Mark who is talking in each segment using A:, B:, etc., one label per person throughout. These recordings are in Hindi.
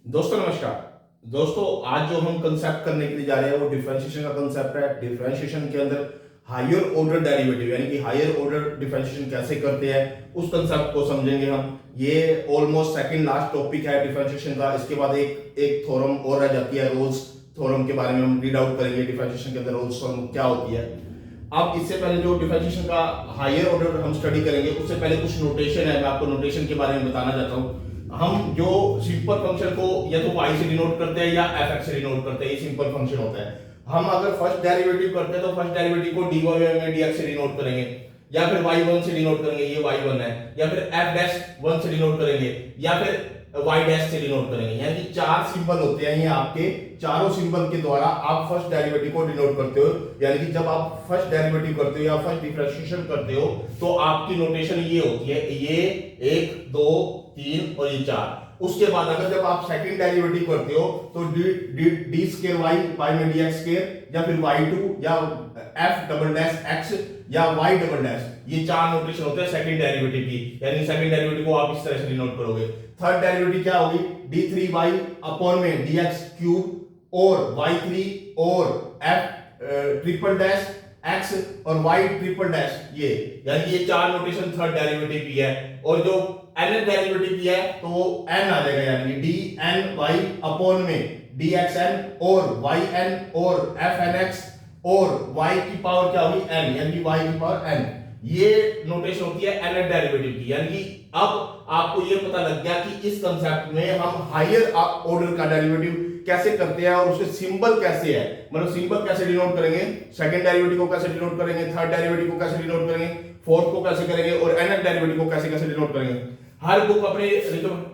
A: दोस्तों नमस्कार। दोस्तों आज जो हम कंसेप्ट करने के लिए जा रहे हैं वो डिफरेंशिएशन का कंसेप्ट है। डिफरेंशिएशन के अंदर हायर ऑर्डर डेरिवेटिव यानी कि हायर ऑर्डर डिफरेंशिएशन कैसे करते हैं उस कंसेप्ट को समझेंगे हम। ये ऑलमोस्ट सेकंड लास्ट टॉपिक है डिफरेंशिएशन का। इसके बाद एक थ्योरम और रह जाती है, रोल्स थ्योरम के बारे में हम रीड आउट करेंगे। डिफरेंशिएशन के अंदर रोल्स थ्योरम क्या होती है। अब इससे पहले जो डिफरेंशिएशन का हायर ऑर्डर हम स्टडी करेंगे उससे पहले कुछ नोटेशन है, मैं आपको नोटेशन के बारे में बताना चाहता हूँ। हम जो सिंपल फंक्शन को या तो y से डिनोट करते हैं या fx से डिनोट करते हैं, ये सिंपल फंक्शन होता है। हम अगर फर्स्ट डेरिवेटिव करते हैं तो फर्स्ट डेरिवेटिव को dy में dx से डिनोट करेंगे, या फिर y1 से डिनोट करेंगे, ये y1 है, या फिर f डैश 1 से डिनोट करेंगे, या फिर y डैश से डिनोट करेंगे। यानी कि चार सिंबल होते हैं, ये आपके चारों सिंबल के द्वारा आप फर्स्ट डेरिवेटिव को डिनोट करते हो। यानी कि जब आप फर्स्ट डेरिवेटिव करते हो या फर्स्ट डिफरेंशिएशन करते हो तो आपकी नोटेशन ये होती है, ये 1 2 3 और ये 4। उसके बाद अगर जब आप सेकंड डेरिवेटिव करते हो तो डी स्क्वायर वाई वाई में dx स्क्वायर, या फिर y2 या f डबल डैश x या y डबल डैश, ये चार नोटेशन होते हैं सेकंड डेरिवेटिव की। यानी सेकंड डेरिवेटिव को आप इस तरह से डिनोट करोगे। थर्ड डेरिवेटिव क्या होगी, d3y अपॉन में dx क्यूब और y3 और f ट्रिपल डैश x और y ट्रिपल डैश, ये यानी ये चार नोटेशन थर्ड डेरिवेटिव की है। और जो n डेरिवेटिव की है तो वो n आ जाएगा, यानी कि dny अपॉन में dxn और yn और fnx और y की पावर क्या होगी n, यानी कि y की पावर n। ये नोटेशन होती है n डेरिवेटिव की। यानी कि अब आपको ये पता लग गया कि इस कंसेप्ट में हम हायर ऑर्डर का डेरिवेटिव कैसे करते हैं और उसके सिंबल कैसे है, मतलब सिंबल कैसे डिनोट करेंगे, सेकंड डेरिवेटिव को कैसे डिनोट करेंगे, थर्ड डेरिवेटिव को कैसे डिनोट करेंगे, फोर्थ को कैसे करेंगे और nth डेरिवेटिव को कैसे कैसे डिनोट करेंगे। हर बुक अपने,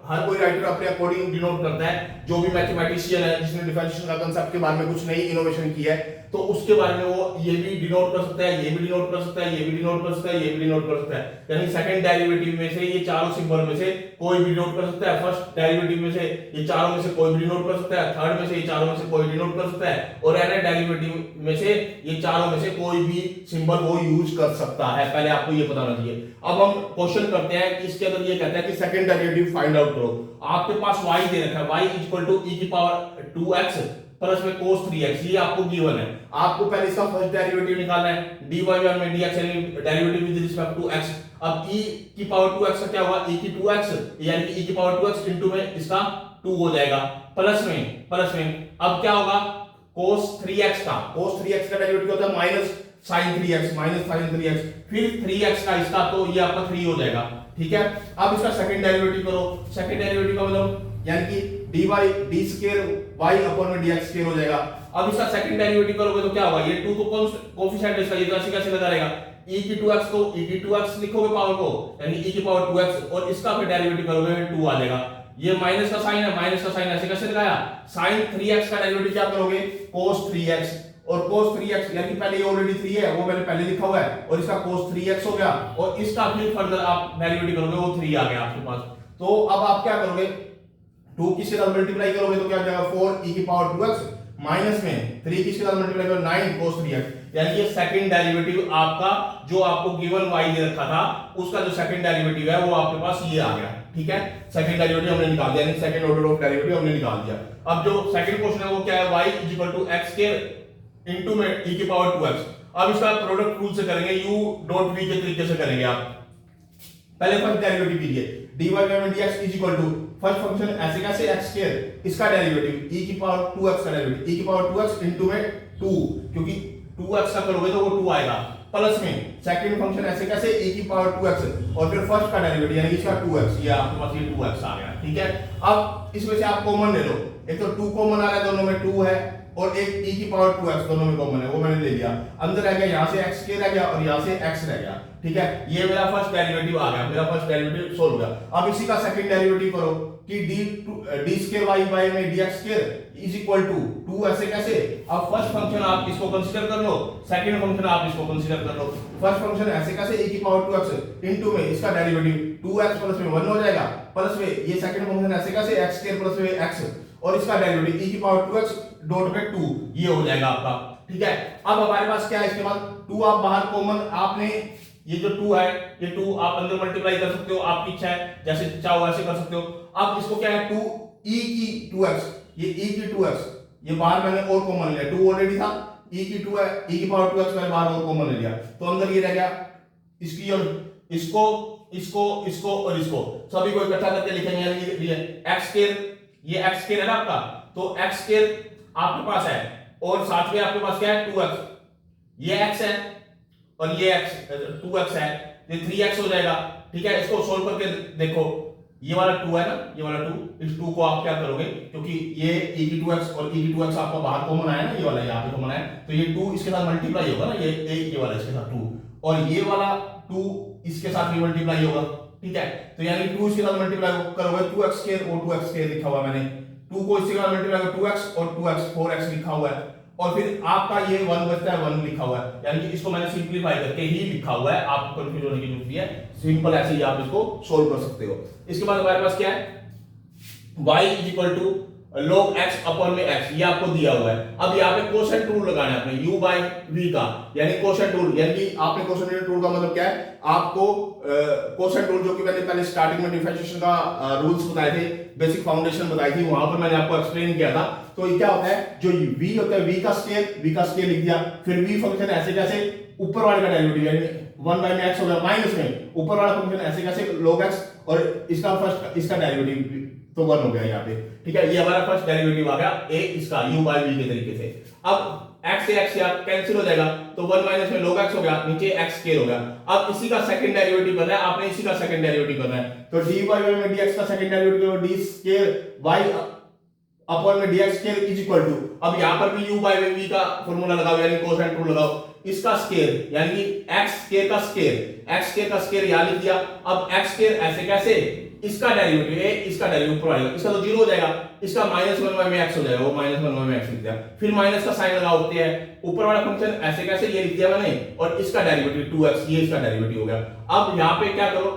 A: हर कोई राइटर अपने अकॉर्डिंग डिनोट करता है। जो भी मैथमेटिशियन है जिसने डिफरेंशिएशन का कांसेप्ट के बारे में कुछ नई इनोवेशन की है तो उसके बारे में वो ये भी डिनोट कर सकता है, ये भी डिनोट कर सकता है, ये भी डिनोट कर सकता है, ये भी डिनोट कर सकता है। यानी सेकंड डेरिवेटिव में से ये चारों सिंबल में से कोई भी डिनोट कर सकता है, फर्स्ट डेरिवेटिव में से ये चारों में से कोई भी डिनोट कर सकता है, थर्ड में से ये चारों में से कोई डिनोट कर सकता है, और nth डेरिवेटिव में से ये चारों में से कोई भी सिंबल वो यूज कर सकता है। पहले आपको ये पता होना चाहिए। अब हम क्वेश्चन करते हैं कि इसके अंदर ये कहता है कि सेकंड डेरिवेटिव फाइंड आउट करो। आपके पास y दे रखा है, y इक्वल टू e की पावर 2x प्लस में cos 3x, ये आपको गिवन है। आपको पहले इसका फर्स्ट डेरिवेटिव निकालना है, dy में dx यानी derivative with respect to x। अब e की पावर 2x का क्या होगा, e की 2x यानी कि e की पावर 2x इनटू में इसका 2 हो जाएगा, प्लस में अब क्या होगा, cos 3x का डेरिवेटिव होता है माइनस sin 3x, फिर 3x का इसका, तो ये आपका 3 हो जाएगा। ठीक है। अब इसका सेकंड डेरिवेटिव करो। सेकंड डेरिवेटिव का मतलब यानी कि dy d square y upon में dx स्क्वायर हो जाएगा। अब इसका सेकंड डेरिवेटिव करोगे तो क्या होगा, ये 2 तो कोफिशिएंट है इसका, ये तो ऐसे कैसे लगा रहेगा, e की 2x को e की 2x लिखोगे पावर को, यानी e की पावर 2x, और इसका फिर डेरिवेटिव करोगे 2 आ जाएगा। ये माइनस का साइन है, माइनस का साइन ऐसे कैसे लगाया, sin 3x का डेरिवेटिव क्या करोगे, cos 3x, और cos 3x यानी पहले ये ऑलरेडी 3 है वो मैंने पहले लिखा हुआ है, और इसका cos 3x हो गया, और इसका फिर फर्दर आप डेरिवेटिव करोगे वो 3 आ गया आपके पास। तो अब आप क्या करोगे, 2 किसके साथ मल्टीप्लाई करोगे तो क्या हो जाएगा, 4 e की पावर 2x माइनस में 3 किसके साथ मल्टीप्लाई करोगे 9 cos 3x। यानी ये सेकंड डेरिवेटिव आपका जो आपको गिवन y दे रखा था उसका जो सेकंड डेरिवेटिव है वो आपके पास ये आ गया। ठीक है, सेकंड डेरिवेटिव हमने निकाल दिया, यानी सेकंड ऑर्डर ऑफ डेरिवेटिव हमने निकाल दिया। अब जो सेकंड क्वेश्चन है वो क्या है, y x स्क्वायर इनटू में e की पावर 2x। अब इसका प्रोडक्ट रूल से करेंगे, u डॉट v के तरीके से करेंगे आप। पहले फर्स्ट डेरिवेटिव कीजिए, dy में dx is equal to first function ऐसे कैसे x स्क्वायर, इसका डेरिवेटिव e की पावर 2x का डेरिवेटिव, e की पावर 2x इनटू में 2, क्योंकि 2x का करोगे तो वो 2 आएगा, प्लस में सेकंड फंक्शन ऐसे कैसे e की पावर 2x और फिर फर्स्ट का डेरिवेटिव यानी इसका 2x, ये आपके पास ये 2x आ गया। ठीक है। अब इसमें से आप कॉमन ले लो, एक तो 2 कॉमन आ रहा है, दोनों में 2 है, और एक e की पावर 2x दोनों में कॉमन है, वो मैंने ले लिया। अंदर रह गया, यहां से x के रह गया और यहां से x रह गया। ठीक है, ये मेरा फर्स्ट डेरिवेटिव आ गया, मेरा फर्स्ट डेरिवेटिव सोल्व हो गया। अब इसी का सेकंड डेरिवेटिव करो कि d स्क्वायर y में dx square is equal to 2 ऐसे कैसे। अब फर्स्ट फंक्शन आप इसको कंसीडर कर लो, सेकंड फंक्शन आप इसको कंसीडर कर लो। फर्स्ट फंक्शन ऐसे कैसे e की पावर 2x इनटू में इसका डेरिवेटिव 2x प्लस में 1 हो जाएगा, प्लस में ये सेकंड फंक्शन ऐसे कैसे x स्क्वायर प्लस में x और इसका डेरिवेटिव e की पावर 2x डॉट में 2, ये हो जाएगा आपका। ठीक है। अब हमारे पास क्या है, इसके बाद 2 आप बाहर कॉमन, आपने ये जो 2 है ये 2 आप अंदर मल्टीप्लाई कर सकते हो, आपकी इच्छा है, जैसे चाहो वैसे कर सकते हो। अब इसको क्या है, 2 e की 2x, ये e की 2x, ये बाहर मैंने और कॉमन लिया, 2 ऑलरेडी था, e की 2 है, e की पावर 2x मैंने बाहर और कॉमन ले लिया, तो अंदर ये रह गया, इसकी और इसको इसको इसको और इसको सभी को इकट्ठा करके लिखेंगे, यानी ये x स्क्वायर, ये x स्क्वायर है ना आपका, तो x स्क्वायर आपके पास है और साथ में आपके पास क्या है 2x, ये x है और ये x 2x है, ये 3x हो जाएगा, ठीक है। इसको सोल्व करके देखो, ये वाला 2 है ना, ये वाला 2, इस 2 को आप क्या करोगे, क्योंकि ये e की 2x और e की 2x आपका बाहर कॉमन आया ना, ये वाला यहाँ पे कॉमन आया, तो ये 2 इसके साथ मल्टीप्लाई होगा ना, ये वाला इसके साथ 2 और ये वाला 2 इसके साथ भी मल्टीप्लाई होगा, ठीक है। तो यानी 2 इसके साथ मल्टीप्लाई करोगे 2x स्क्वायर और 2x स्क्वायर लिखा हुआ मैंने, 2 को इसके साथ मल्टीप्लाई करोगे 2x और 2x 4x लिखा हुआ है, और फिर आपका ये 1 बचता है 1 लिखा हुआ है, यानी कि इसको मैंने सिंपलीफाई करके ही लिखा हुआ है, आपको कंफ्यूज होने की जरूरत नहीं है, सिंपल ऐसे ही आप इसको सोल्व कर सकते हो। इसके बाद हमारे पास क्या है, y is equal to log x upon में x, ये आपको दिया हुआ है। अब यहाँ पे कोसेंट रूल लगाना है आपने u बाई v का, यानी कोसेंट रूल, यानी कि आपने कोसेंट रूल का मतलब क्या है, आपको कोसेंट रूल जो कि मैंने पहले स्टार्टिंग में डिफरेंशिएशन का रूल्स बताए थे, बेसिक फाउंडेशन बताई थी, वहां पर मैंने आपको एक्सप्लेन किया था। तो ये क्या होता है, जो v होता है v का स्क्वायर लिख दिया, फिर v फंक्शन ऐसे कैसे, ऊपर वाले का डेरिवेटिव यानी 1 बाय में x हो गया, माइनस में ऊपर वाला फंक्शन ऐसे कैसे log x, और इसका फर्स्ट इसका डेरिवेटिव तो 1 हो गया यहाँ पे, ठीक है। ये हमारा फर्स्ट डेरिवेटिव आ गया a इसका u बाय v के तरीके से। अब x से x यार कैंसिल हो जाएगा, तो 1 माइनस में log x हो गया, नीचे x स्क्वायर हो गया। अब इसी का सेकंड डेरिवेटिव करना है आपने, इसी का सेकंड डेरिवेटिव करना है, तो dy बाय में dx का सेकंड डेरिवेटिव करो, d स्क्वायर y अपॉन में dx square is equal to, अब यहां पर भी u बाय v का फार्मूला लगाओ, यानी कोसेंट रूल लगाओ, इसका स्क्वायर यानी कि x स्क्वायर का स्क्वायर यहां लिख दिया। अब x स्क्वायर ऐसे कैसे, इसका डेरिवेटिव a, इसका डेरिवेटिव ऊपर वाला, इसका तो 0 हो जाएगा, इसका -1 में x हो जाएगा, वो -1 में x लिख दिया, फिर माइनस का साइन लगाओ होते हैं, ऊपर वाला फंक्शन ऐसे कैसे ये लिख दिया मैंने, और इसका डेरिवेटिव 2x, ये इसका डेरिवेटिव हो गया। अब यहां पे क्या करो,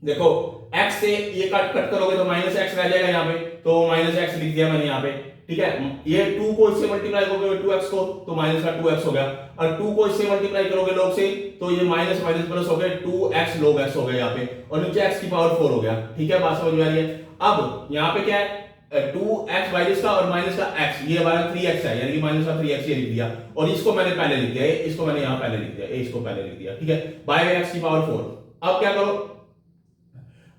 A: देखो x से ये कट करोगे तो -x रह जाएगा यहाँ पे, तो -x लिख दिया मैंने यहाँ पे, ठीक है। ये 2 को इससे मल्टीप्लाई करोगे 2x को, तो माइनस का 2x हो गया, और 2 को इससे मल्टीप्लाई करोगे log से, तो ये माइनस माइनस प्लस हो गए, 2x log x हो गया यहाँ पे, और नीचे x की पावर 4 हो गया, ठीक है। बात समझ में आ रही है। अब यहाँ पे क्या है, 2x माइनस का और माइनस का x, ये हमारा 3x है, यानी कि माइनस का 3x ये लिख दिया, और इसको मैंने पहले लिख दिया, इसको मैंने यहाँ पहले लिख दिया, इसको पहले लिख दिया, ठीक है, बाय x की पावर 4। अब क्या करो,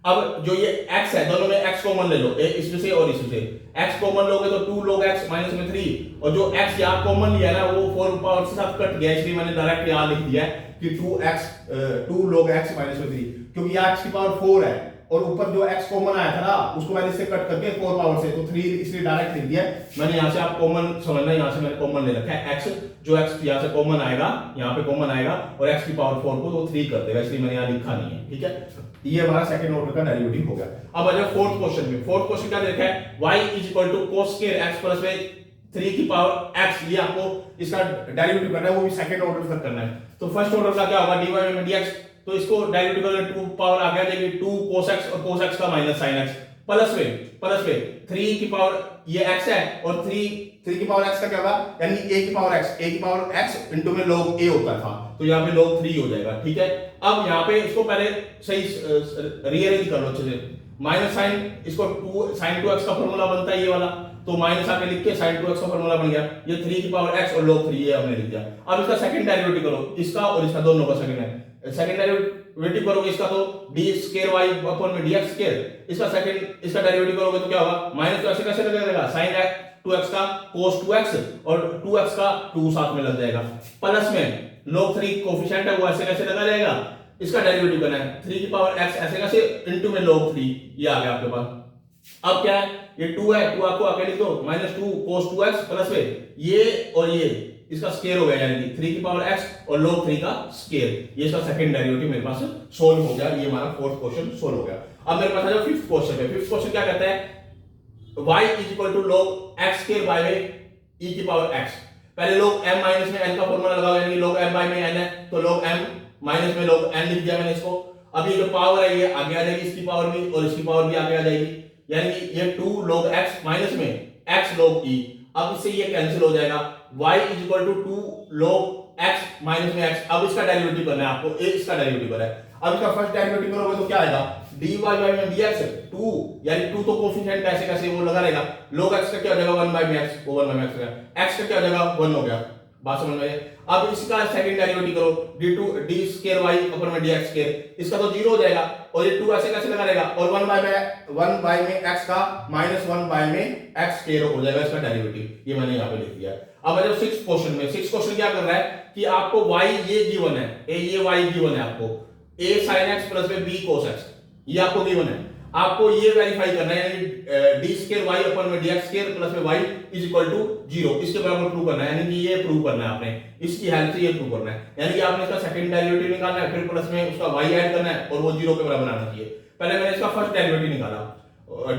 A: अब जो ये x है, दोनों में x कॉमन ले लो, इसमें से और इसमें से x कॉमन लोगे तो 2 log x माइनस में 3, और जो x यहाँ कॉमन लिया ना वो 4 पावर से साथ कट गया, इसलिए मैंने डायरेक्ट यहाँ लिख दिया है कि 2 log x माइनस में 3, क्योंकि यहाँ x की पावर 4 है और ऊपर जो x कॉमन आया था ना उसको मैंने इससे कट करके 4 पावर से, तो 3 इसलिए डायरेक्ट लिख दिया मैंने। यहाँ से आप कॉमन समझना, यहाँ से मैंने कॉमन ले रखा है x, जो x यहाँ से कॉमन आएगा, यहाँ पे कॉमन आएगा और x की पावर 4 को तो 3 कर देगा, इसलिए मैंने यहाँ लिखा नहीं है, ठीक है। ये हमारा सेकंड ऑर्डर का डेरिवेटिव हो गया। अब आ जाओ फोर्थ क्वेश्चन में। फोर्थ क्वेश्चन क्या देखा है, y is equal to cos square x plus में 3 की पावर x, ये आपको इसका डेरिवेटिव करना है, वो भी सेकंड ऑर्डर तक करना है। तो फर्स्ट ऑर्डर का क्या होगा, dy में dx, तो इसको डेरिवेटिव करोगे 2 पावर आ गया जाएगी 2 cos x, और cos x का माइनस sin x, प्लस में 3 की पावर ये x है, और 3 की पावर x का क्या होगा, यानी a की पावर x इनटू में log a होता था, तो यहाँ पे log 3 हो जाएगा, ठीक है। अब यहाँ पे इसको पहले सही रीअरेंज कर लो अच्छे से, माइनस साइन, इसको 2 sin 2x का फार्मूला बनता है ये वाला, तो माइनस आके लिख के sin 2x का फार्मूला बन गया, ये 3 की पावर x और log 3 ये हमने लिख दिया। अब इसका सेकंड डेरिवेटिव करो, इसका और इसका दोनों का सेकंड डेरिवेटिव करोगे, इसका तो d स्क्वायर y अपॉन में dx स्क्वायर, इसका डेरिवेटिव करोगे तो क्या होगा, माइनस तो ऐसे कैसे लगेगा, sin 2x का cos 2x और 2x का 2 साथ में लग जाएगा, प्लस में log 3 कोफिशिएंट है वो ऐसे कैसे लगा जाएगा, इसका डेरिवेटिव करना है 3 की पावर x ऐसे कैसे इनटू में log 3, ये आ गया आपके पास। अब क्या है, ये 2 है, 2 आपको आगे लिख दो, -2 cos 2x प्लस में ये और ये इसका स्क्वायर हो गया, यानी कि 3 की पावर x और log 3 का स्क्वायर, ये इसका सेकंड डेरिवेटिव मेरे पास सोल्व हो गया। ये हमारा फोर्थ क्वेश्चन सोल्व हो गया। अब मेरे पास आ जाओ फिफ्थ क्वेश्चन पे। फिफ्थ क्वेश्चन क्या कहता है, y is equal to log x square by में e की पावर x। पहले log m माइनस में n का फॉर्मूला लगाओ, यानी log m बाय में n है, तो log m माइनस में log n लिख दिया मैंने इसको। अब ये जो पावर है ये आगे आ जाएगी, इसकी पावर भी और इसकी पावर भी आगे आ जाएगी, यानी कि ये 2 log x माइनस में x log e। अब इससे ये कैंसिल हो जाएगा, y is equal to 2 log x minus में x। अब इसका डेरिवेटिव करना है आपको, इसका डेरिवेटिव करना है। अब इसका फर्स्ट डेरिवेटिव करोगे तो क्या आएगा, dy बाई में dx 2 यानी 2 तो कोफिशिएंट कैसे कैसे वो लगा रहेगा, log x का क्या हो जाएगा 1 बाई में x, वो 1 बाई में x हो गया, x का क्या हो जाएगा 1 हो गया। बात समझ में आई? अब इसका सेकंड डेरिवेटिव करो d2 d स्क्वायर y ऊपर में dx स्क्वायर, इसका तो 0 हो जाएगा और ये 2 ऐसे कैसे लगा रहेगा और 1 बाई में x का माइनस 1 बाई में x स्क्वायर हो जाएगा इसका डेरिवेटिव, ये मैंने यहाँ पे लिख दिया है। अब आ जाओ 6th क्वेश्चन में। 6th क्वेश्चन क्या कर रहा है कि आपको y ये गिवन है, ये y गिवन है आपको a sin x प्लस में b cos x, ये आपको गिवन है। आपको ये वेरीफाई करना है यानी d स्क्वायर y ऊपर में dx स्क्वायर प्लस में y इज इक्वल टू 0 इसके बराबर प्रूव करना है, यानी कि ये प्रूव करना है आपने, इसकी हेल्प से ये प्रूव करना है, यानी कि आपने इसका सेकंड डेरिवेटिव निकालना है, फिर प्लस में उसका y ऐड करना है और वो 0 के बराबर आना चाहिए। पहले मैंने इसका फर्स्ट डेरिवेटिव निकाला,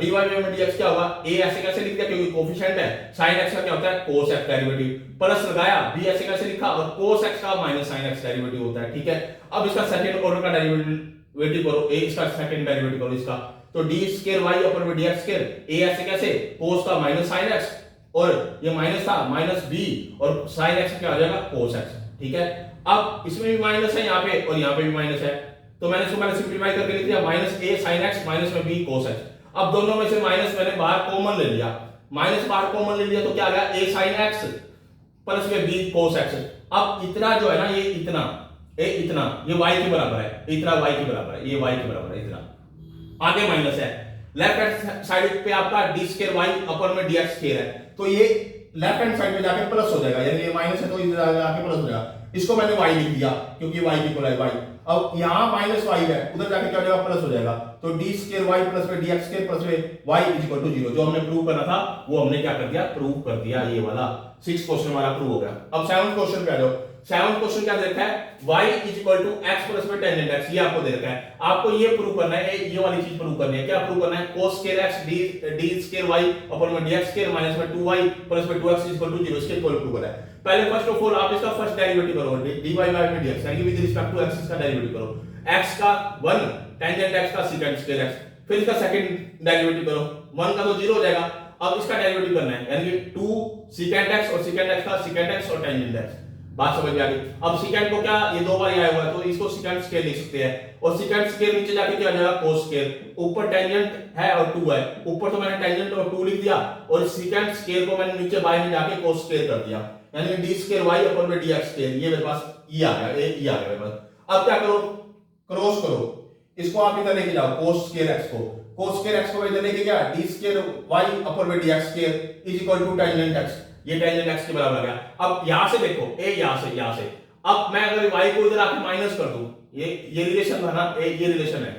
A: dy में dx क्या होगा, a ऐसे कैसे लिख दिया क्योंकि कोफिशिएंट है, sin x का क्या होता है cos x डेरिवेटिव, प्लस लगाया b ऐसे कैसे लिखा और cos x का माइनस sin x डेरिवेटिव होता है, ठीक है। अब इसका सेकंड ऑर्डर का डेरिवेटिव करो, a इसका सेकंड डेरिवेटिव करो इसका, तो d स्क्वायर y ऊपर में dx स्क्वायर, a ऐसे कैसे cos का माइनस sin x और ये माइनस था माइनस b और sin x क्या आ जाएगा cos x, ठीक है। अब इसमें भी माइनस है यहाँ पे और यहाँ पे भी माइनस है, तो मैंने इसको मैंने सिंपलीफाई करके लिख दिया minus a sin x minus में b cos x। अब दोनों में से माइनस मैंने बाहर कॉमन ले लिया, माइनस बाहर कॉमन ले लिया तो क्या आ गया a sin x प्लस में b cos x। अब इतना जो है ना ये इतना ये y के बराबर है, इतना y के बराबर है, ये y के बराबर है, इतना आगे माइनस है। लेफ्ट हैंड साइड पे आपका d स्क्वायर y अपर में dx स्क्वायर है, तो ये लेफ्ट हैंड साइड में जाके प्लस हो जाएगा, यानी ये माइनस है तो इधर आके प्लस हो जाएगा। इसको मैंने y लिख दिया क्योंकि y की इक्वल है y। अब यहां माइनस y है, उधर जाके क्या हो जाएगा प्लस हो जाएगा, तो d स्क्वायर y प्लस में dx स्क्वायर प्लस में y इज इक्वल टू 0। जो हमने प्रूव करना था वो हमने क्या कर दिया, प्रूव कर दिया, ये वाला 6th क्वेश्चन हमारा प्रूव हो गया। अब 7th क्वेश्चन पे आ जाओ। 7th क्वेश्चन क्या दे रखा है, y is equal to x plus में टेंजेंट x, ये आपको दे रखा है। आपको ये प्रूव करना है, ये वाली चीज प्रूव करनी है। क्या प्रूव करना है, cos square x d square y upon में dx स्क्वायर माइनस में 2y प्लस में 2x इज इक्वल टू 0, इसके इक्वल प्रूव करना है। पहले फर्स्ट ऑफ ऑल आप इसका फर्स्ट डेरिवेटिव करो, dy बाय में dx यानी कि विद रिस्पेक्ट टू x इसका डेरिवेटिव करो, x का 1 टेंजेंट x का सेकंड स्क्वायर x, फिर इसका सेकंड डेरिवेटिव करो, 1 का तो 0 हो जाएगा। अब इसका डेरिवेटिव करना है यानी कि 2 secant x और secant x का secant x और tangent x। बात समझ में आ गई। अब secant को क्या ये दो बार आया हुआ है तो इसको secant स्क्वायर लिख सकते हैं और secant स्क्वायर नीचे जाके क्या आ जाएगा cos स्क्वायर, ऊपर tangent है और 2 है, ऊपर तो मैंने tangent और 2 लिख दिया और secant स्क्वायर को मैंने नीचे बाय में जाके cos स्क्वायर कर दिया, यानी d स्क्वायर y ऊपर में dx स्क्वायर, ये मेरे पास ये आ गया, ये आ गया मेरे पास। अब क्या करो, क्रॉस करो, इसको आप इधर लेके जाओ cos स्क्वायर x को, cos स्क्वायर x को इधर लेके गया d स्क्वायर y अपर में dx square is equal to tangent x, ये tangent x के बराबर आ गया। अब यहां से देखो a यहां से अब मैं अगर y को इधर आके माइनस कर दूं, ये रिलेशन था ना, ये रिलेशन है,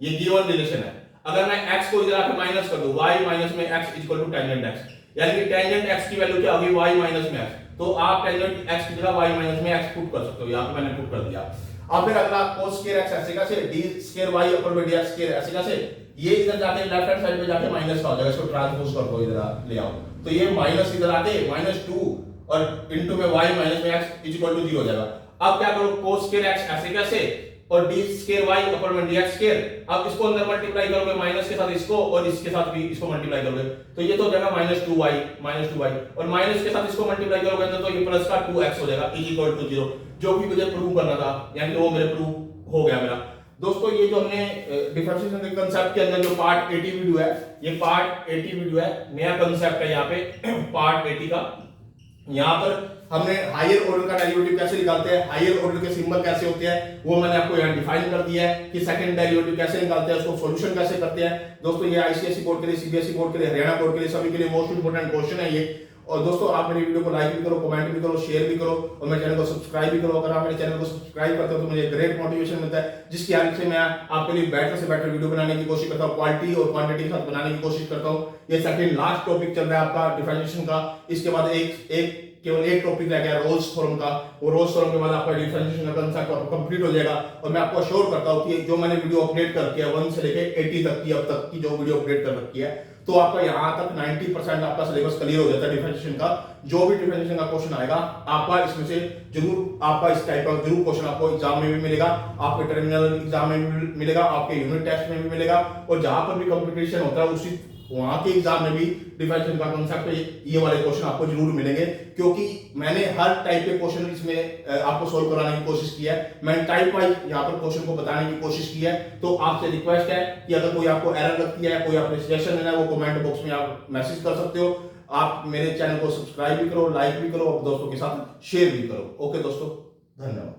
A: ये गिवन रिलेशन है। अगर मैं x को इधर आके माइनस कर दूं, y माइनस में x is equal to tangent x, यानी कि tangent x की वैल्यू क्या होगी y माइनस में x, तो आप tangent x की जगह y माइनस में x पुट कर सकते हो, यहां पे मैंने पुट कर दिया। अब फिर अगला cos स्क्वायर x ऐसे कैसे, d स्क्वायर y ऊपर में dx स्क्वायर ऐसे कैसे, ये इधर जाके लेफ्ट हैंड साइड में जाके माइनस का हो जाएगा, इसको ट्रांसपोज कर दो, इधर ले आओ, तो ये माइनस इधर आके -2 और इनटू में y माइनस में x इज इक्वल टू 0 हो जाएगा। अब क्या करो, cos स्क्वायर x ऐसे कैसे और d स्क्वायर y ऊपर में dx स्क्वायर, अब इसको अंदर मल्टीप्लाई करोगे माइनस के साथ इसको और इसके साथ भी इसको मल्टीप्लाई करोगे तो ये तो हो जाएगा -2y और माइनस के साथ इसको मल्टीप्लाई करोगे तो ये प्लस का 2x हो जाएगा इज इक्वल टू 0, जो कि मुझे प्रूव करना था, यानी कि वो मेरे प्रूव हो गया मेरा। दोस्तों ये जो हमने डिफरेंशिएशन के कांसेप्ट के अंदर जो पार्ट 80 वीडियो है, ये पार्ट 80 वीडियो है, नया कांसेप्ट है यहाँ पे पार्ट 80 का। यहाँ पर हमने हायर ऑर्डर का डेरिवेटिव कैसे निकालते हैं, हायर ऑर्डर के सिंबल कैसे होते हैं, वो मैंने आपको यहाँ डिफाइन कर दिया है कि सेकंड डेरिवेटिव कैसे निकालते हैं, उसको सॉल्यूशन कैसे करते हैं। दोस्तों ये आईसीएसई बोर्ड के लिए, सीबीएसई बोर्ड के लिए, हरियाणा बोर्ड के लिए, सभी के लिए मोस्ट इंपोर्टेंट क्वेश्चन है ये। और दोस्तों आप मेरी वीडियो को लाइक भी करो, कमेंट भी करो, शेयर भी करो और मेरे चैनल को सब्सक्राइब भी करो। अगर आप मेरे चैनल को सब्सक्राइब करते हो तो मुझे ग्रेट मोटिवेशन मिलता है, जिसकी हेल्प से मैं आपके लिए बेटर से बेटर वीडियो बनाने की कोशिश करता हूँ, क्वालिटी और क्वांटिटी के साथ बनाने की कोशिश करता हूँ। ये सेकंड लास्ट टॉपिक चल रहा है आपका डिफरेंशिएशन का, इसके बाद केवल एक टॉपिक रह गया रोल्स थ्योरम का, वो रोल्स थ्योरम के बाद आपका डिफरेंशिएशन का कांसेप्ट आपको कंप्लीट हो जाएगा। और मैं आपको अश्योर करता हूं कि जो मैंने वीडियो अपडेट करके 1 से लेके 80 तक की अब तक की जो वीडियो अपडेट कर रखी है, तो आपका यहां तक 90% आपका सिलेबस क्लियर हो जाता है डिफरेंशिएशन का। जो भी डिफरेंशिएशन का क्वेश्चन आएगा आपका इसमें से जरूर आपका इस टाइप का जरूर क्वेश्चन आपको एग्जाम में भी मिलेगा, आपके टर्मिनल एग्जाम में भी मिलेगा, आपके यूनिट टेस्ट में भी मिलेगा, और जहां पर भी कंपटीशन होता है उसी वहां के एग्जाम में भी डिफरेंशिएशन का कंसेप्ट ये वाले क्वेश्चन आपको जरूर मिलेंगे, क्योंकि मैंने हर टाइप के क्वेश्चन इसमें आपको सोल्व कराने की कोशिश की है। मैंने टाइप वाइज यहाँ पर क्वेश्चन को बताने की कोशिश की है। तो आपसे रिक्वेस्ट है कि अगर कोई आपको एरर लगती है, कोई आपने सजेशन देना है, वो कमेंट बॉक्स में आप मैसेज कर सकते हो। आप मेरे चैनल को सब्सक्राइब भी करो, लाइक भी करो और दोस्तों के साथ शेयर भी करो। ओके दोस्तों, धन्यवाद।